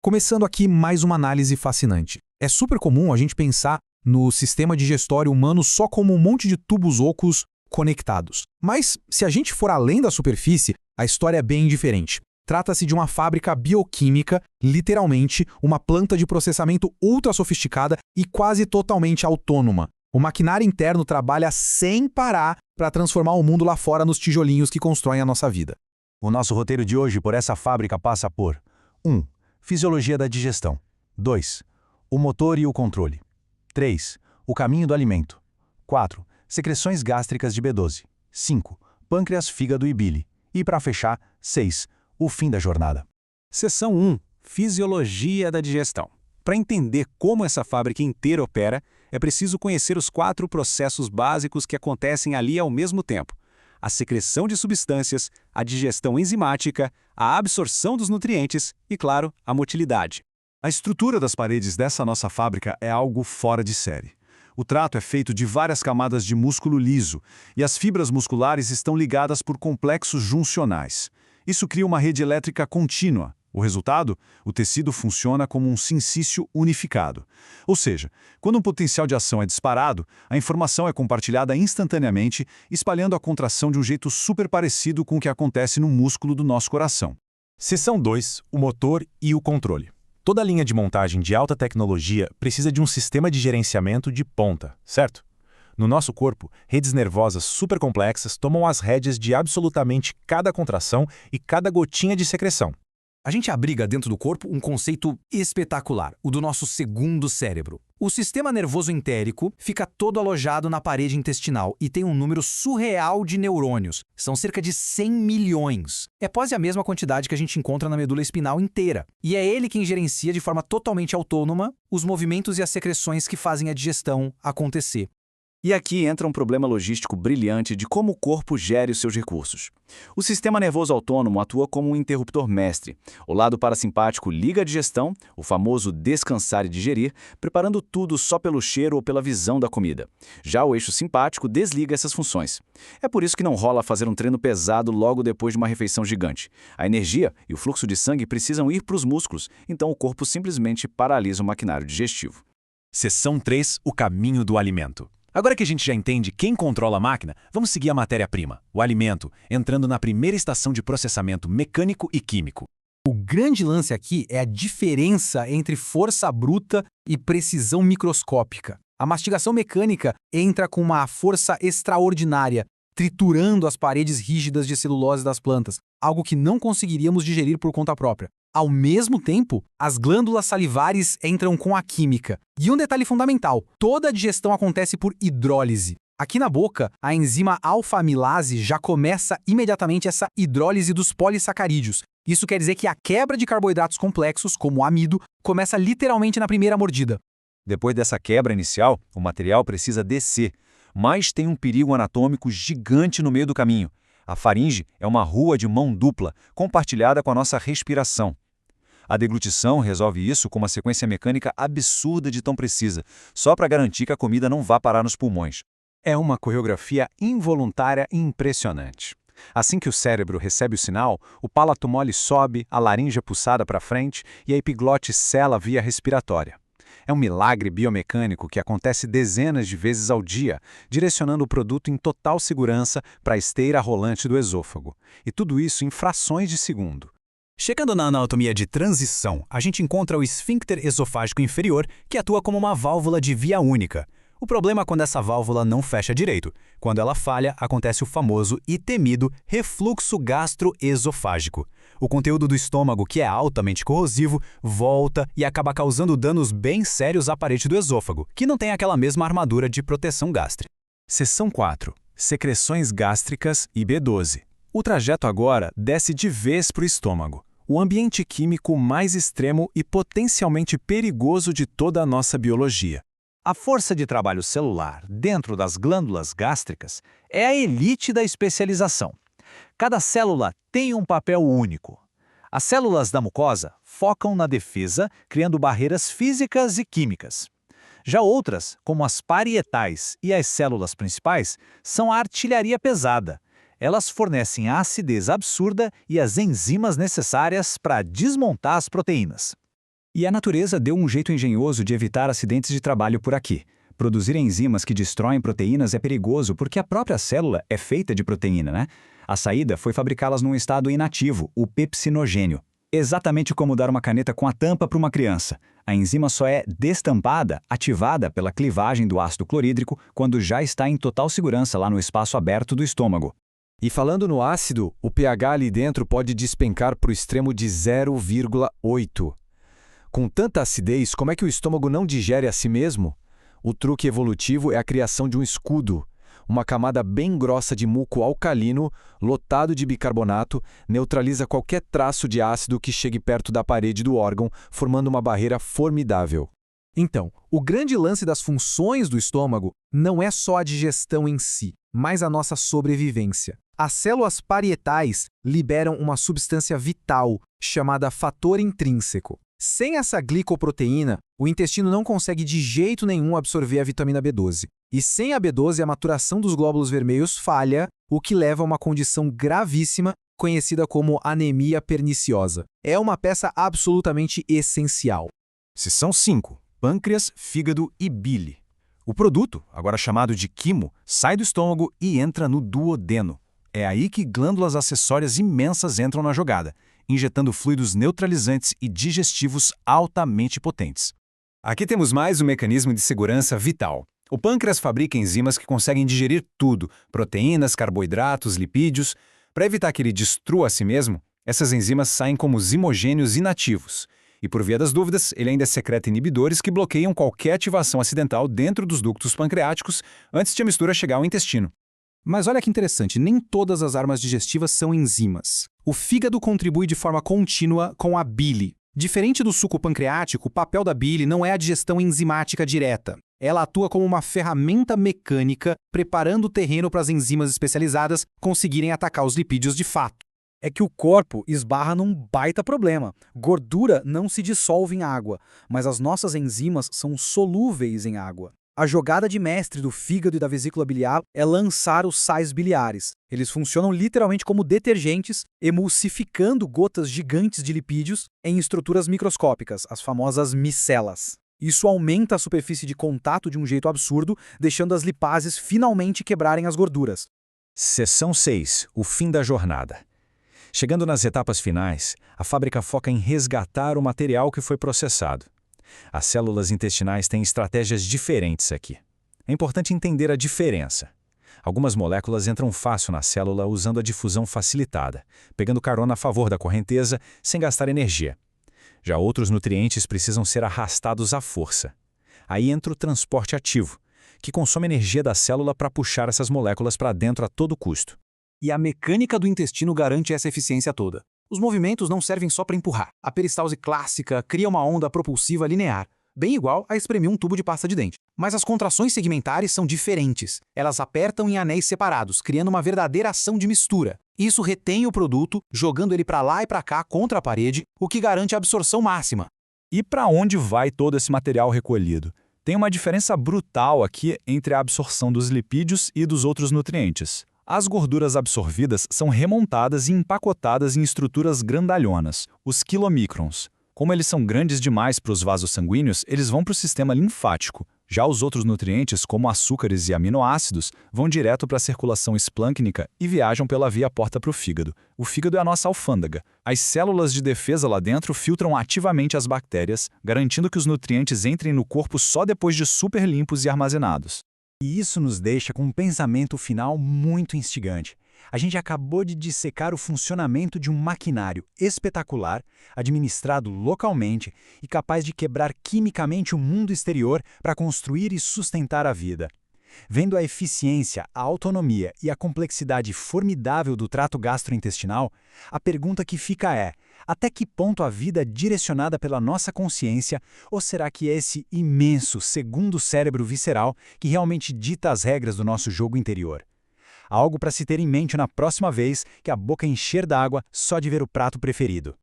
Começando aqui mais uma análise fascinante. É super comum a gente pensar no sistema digestório humano só como um monte de tubos ocos conectados. Mas, se a gente for além da superfície, a história é bem diferente. Trata-se de uma fábrica bioquímica, literalmente uma planta de processamento ultra sofisticada e quase totalmente autônoma. O maquinário interno trabalha sem parar para transformar o mundo lá fora nos tijolinhos que constroem a nossa vida. O nosso roteiro de hoje por essa fábrica passa por 1. Fisiologia da digestão. 2. O motor e o controle. 3. O caminho do alimento. 4. Secreções gástricas de B12. 5. Pâncreas, fígado e bile. E para fechar, 6. O fim da jornada. Seção 1. Fisiologia da digestão. Para entender como essa fábrica inteira opera, é preciso conhecer os 4 processos básicos que acontecem ali ao mesmo tempo: a secreção de substâncias, a digestão enzimática, a absorção dos nutrientes e, claro, a motilidade. A estrutura das paredes dessa nossa fábrica é algo fora de série. O trato é feito de várias camadas de músculo liso e as fibras musculares estão ligadas por complexos juncionais. Isso cria uma rede elétrica contínua. O resultado? O tecido funciona como um sincício unificado. Ou seja, quando um potencial de ação é disparado, a informação é compartilhada instantaneamente, espalhando a contração de um jeito super parecido com o que acontece no músculo do nosso coração. Seção 2. O motor e o controle. Toda linha de montagem de alta tecnologia precisa de um sistema de gerenciamento de ponta, certo? No nosso corpo, redes nervosas supercomplexas tomam as rédeas de absolutamente cada contração e cada gotinha de secreção. A gente abriga dentro do corpo um conceito espetacular, o do nosso segundo cérebro. O sistema nervoso entérico fica todo alojado na parede intestinal e tem um número surreal de neurônios. São cerca de 100 milhões. É quase a mesma quantidade que a gente encontra na medula espinhal inteira. E é ele quem gerencia de forma totalmente autônoma os movimentos e as secreções que fazem a digestão acontecer. E aqui entra um problema logístico brilhante de como o corpo gere os seus recursos. O sistema nervoso autônomo atua como um interruptor mestre. O lado parasimpático liga a digestão, o famoso descansar e digerir, preparando tudo só pelo cheiro ou pela visão da comida. Já o eixo simpático desliga essas funções. É por isso que não rola fazer um treino pesado logo depois de uma refeição gigante. A energia e o fluxo de sangue precisam ir para os músculos, então o corpo simplesmente paralisa o maquinário digestivo. Seção 3. O caminho do alimento. Agora que a gente já entende quem controla a máquina, vamos seguir a matéria-prima, o alimento, entrando na primeira estação de processamento mecânico e químico. O grande lance aqui é a diferença entre força bruta e precisão microscópica. A mastigação mecânica entra com uma força extraordinária, triturando as paredes rígidas de celulose das plantas, algo que não conseguiríamos digerir por conta própria. Ao mesmo tempo, as glândulas salivares entram com a química. E um detalhe fundamental, toda a digestão acontece por hidrólise. Aqui na boca, a enzima alfa-amilase já começa imediatamente essa hidrólise dos polissacarídeos. Isso quer dizer que a quebra de carboidratos complexos, como o amido, começa literalmente na primeira mordida. Depois dessa quebra inicial, o material precisa descer, mas tem um perigo anatômico gigante no meio do caminho. A faringe é uma rua de mão dupla, compartilhada com a nossa respiração. A deglutição resolve isso com uma sequência mecânica absurda de tão precisa, só para garantir que a comida não vá parar nos pulmões. É uma coreografia involuntária impressionante. Assim que o cérebro recebe o sinal, o palato mole sobe, a laringe é puxada para frente e a epiglote sela a via respiratória. É um milagre biomecânico que acontece dezenas de vezes ao dia, direcionando o produto em total segurança para a esteira rolante do esôfago. E tudo isso em frações de segundo. Chegando na anatomia de transição, a gente encontra o esfíncter esofágico inferior, que atua como uma válvula de via única. O problema é quando essa válvula não fecha direito. Quando ela falha, acontece o famoso e temido refluxo gastroesofágico. O conteúdo do estômago, que é altamente corrosivo, volta e acaba causando danos bem sérios à parede do esôfago, que não tem aquela mesma armadura de proteção gástrica. Seção 4. Secreções gástricas e B12. O trajeto agora desce de vez para o estômago, o ambiente químico mais extremo e potencialmente perigoso de toda a nossa biologia. A força de trabalho celular dentro das glândulas gástricas é a elite da especialização. Cada célula tem um papel único. As células da mucosa focam na defesa, criando barreiras físicas e químicas. Já outras, como as parietais e as células principais, são a artilharia pesada. Elas fornecem a acidez absurda e as enzimas necessárias para desmontar as proteínas. E a natureza deu um jeito engenhoso de evitar acidentes de trabalho por aqui. Produzir enzimas que destroem proteínas é perigoso porque a própria célula é feita de proteína, né? A saída foi fabricá-las num estado inativo, o pepsinogênio. Exatamente como dar uma caneta com a tampa para uma criança. A enzima só é destampada, ativada pela clivagem do ácido clorídrico, quando já está em total segurança lá no espaço aberto do estômago. E falando no ácido, o pH ali dentro pode despencar para o extremo de 0,8. Com tanta acidez, como é que o estômago não digere a si mesmo? O truque evolutivo é a criação de um escudo. Uma camada bem grossa de muco alcalino, lotado de bicarbonato, neutraliza qualquer traço de ácido que chegue perto da parede do órgão, formando uma barreira formidável. Então, o grande lance das funções do estômago não é só a digestão em si, mas a nossa sobrevivência. As células parietais liberam uma substância vital chamada fator intrínseco. Sem essa glicoproteína, o intestino não consegue de jeito nenhum absorver a vitamina B12. E sem a B12, a maturação dos glóbulos vermelhos falha, o que leva a uma condição gravíssima, conhecida como anemia perniciosa. É uma peça absolutamente essencial. Seção 5. Pâncreas, fígado e bile. O produto, agora chamado de quimo, sai do estômago e entra no duodeno. É aí que glândulas acessórias imensas entram na jogada, injetando fluidos neutralizantes e digestivos altamente potentes. Aqui temos mais um mecanismo de segurança vital. O pâncreas fabrica enzimas que conseguem digerir tudo, proteínas, carboidratos, lipídios. Para evitar que ele destrua a si mesmo, essas enzimas saem como zimogênios inativos. E por via das dúvidas, ele ainda secreta inibidores que bloqueiam qualquer ativação acidental dentro dos ductos pancreáticos antes de a mistura chegar ao intestino. Mas olha que interessante, nem todas as armas digestivas são enzimas. O fígado contribui de forma contínua com a bile. Diferente do suco pancreático, o papel da bile não é a digestão enzimática direta. Ela atua como uma ferramenta mecânica, preparando o terreno para as enzimas especializadas conseguirem atacar os lipídios de fato. É que o corpo esbarra num baita problema. Gordura não se dissolve em água, mas as nossas enzimas são solúveis em água. A jogada de mestre do fígado e da vesícula biliar é lançar os sais biliares. Eles funcionam literalmente como detergentes, emulsificando gotas gigantes de lipídios em estruturas microscópicas, as famosas micelas. Isso aumenta a superfície de contato de um jeito absurdo, deixando as lipases finalmente quebrarem as gorduras. Seção 6. O fim da jornada. Chegando nas etapas finais, a fábrica foca em resgatar o material que foi processado. As células intestinais têm estratégias diferentes aqui. É importante entender a diferença. Algumas moléculas entram fácil na célula usando a difusão facilitada, pegando carona a favor da correnteza sem gastar energia. Já outros nutrientes precisam ser arrastados à força. Aí entra o transporte ativo, que consome energia da célula para puxar essas moléculas para dentro a todo custo. E a mecânica do intestino garante essa eficiência toda. Os movimentos não servem só para empurrar. A peristalse clássica cria uma onda propulsiva linear, bem igual a espremer um tubo de pasta de dente. Mas as contrações segmentares são diferentes. Elas apertam em anéis separados, criando uma verdadeira ação de mistura. Isso retém o produto, jogando ele para lá e para cá contra a parede, o que garante a absorção máxima. E para onde vai todo esse material recolhido? Tem uma diferença brutal aqui entre a absorção dos lipídios e dos outros nutrientes. As gorduras absorvidas são remontadas e empacotadas em estruturas grandalhonas, os quilomicrons. Como eles são grandes demais para os vasos sanguíneos, eles vão para o sistema linfático. Já os outros nutrientes, como açúcares e aminoácidos, vão direto para a circulação esplâncnica e viajam pela via porta para o fígado. O fígado é a nossa alfândega. As células de defesa lá dentro filtram ativamente as bactérias, garantindo que os nutrientes entrem no corpo só depois de super limpos e armazenados. E isso nos deixa com um pensamento final muito instigante. A gente acabou de dissecar o funcionamento de um maquinário espetacular, administrado localmente e capaz de quebrar quimicamente o mundo exterior para construir e sustentar a vida. Vendo a eficiência, a autonomia e a complexidade formidável do trato gastrointestinal, a pergunta que fica é: até que ponto a vida é direcionada pela nossa consciência, ou será que é esse imenso segundo cérebro visceral que realmente dita as regras do nosso jogo interior? Algo para se ter em mente na próxima vez que a boca encher d'água só de ver o prato preferido.